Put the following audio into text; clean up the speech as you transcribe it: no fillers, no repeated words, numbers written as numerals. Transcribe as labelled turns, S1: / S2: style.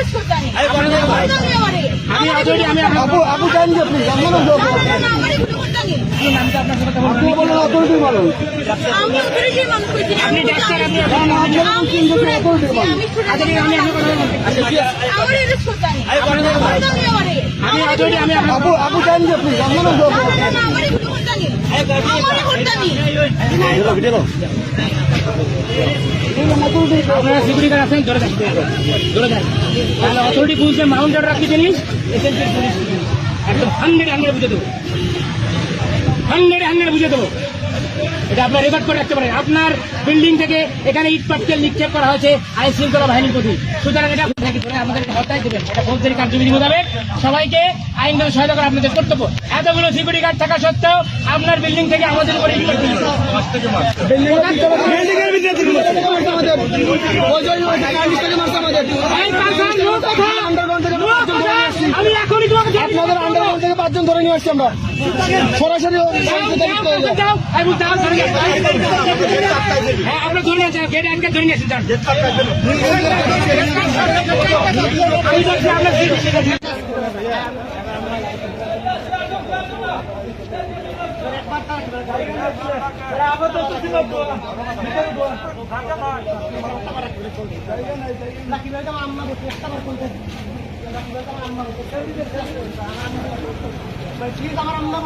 S1: আপু জানি আপনি
S2: আপনি ডাক্তার,
S1: আপু জানি আপনি
S2: আপনারা সিকিউরিটি গার্ড আছেন, ধরে দেন, তাহলে অথরিটি পুলিশের মাউন্ট অর্ডার রাখতে জিনিস এসেন্সিয়াল পুলিশ একদম 100 বুঝে দেবো, 100 বুঝে দেবো। এটা আপনার রেকর্ড করে রাখতে পারেন। আপনার বিল্ডিং থেকে এখানে ইট পাটকেল নিক্ষেপ করা হয়েছে আইন শৃঙ্খলা বাহিনীর প্রতি, সুতরাং এটা আমাদেরকে হত্যায় দেবেন। এটা ফৌজদারি কার্যবিধি মোতাবেক সবাইকে আইনগত সহায়তা করা আপনাদের কর্তব্য। এতগুলো সিকিউরিটি গার্ড থাকা সত্ত্বেও আপনার বিল্ডিং থেকে আমাদের উপরে ইট পাটকেল আমি এখনই তোমাকে
S1: আপনাদের আন্ডারগ্রাউন্ড থেকে 5 জন ধরে নিয়ে আসছি আমরা সরাসরি
S2: আপনার ধরে আছে গেটে আজকে ধরে নিয়ে এসেছেন।
S1: আমার আম্মা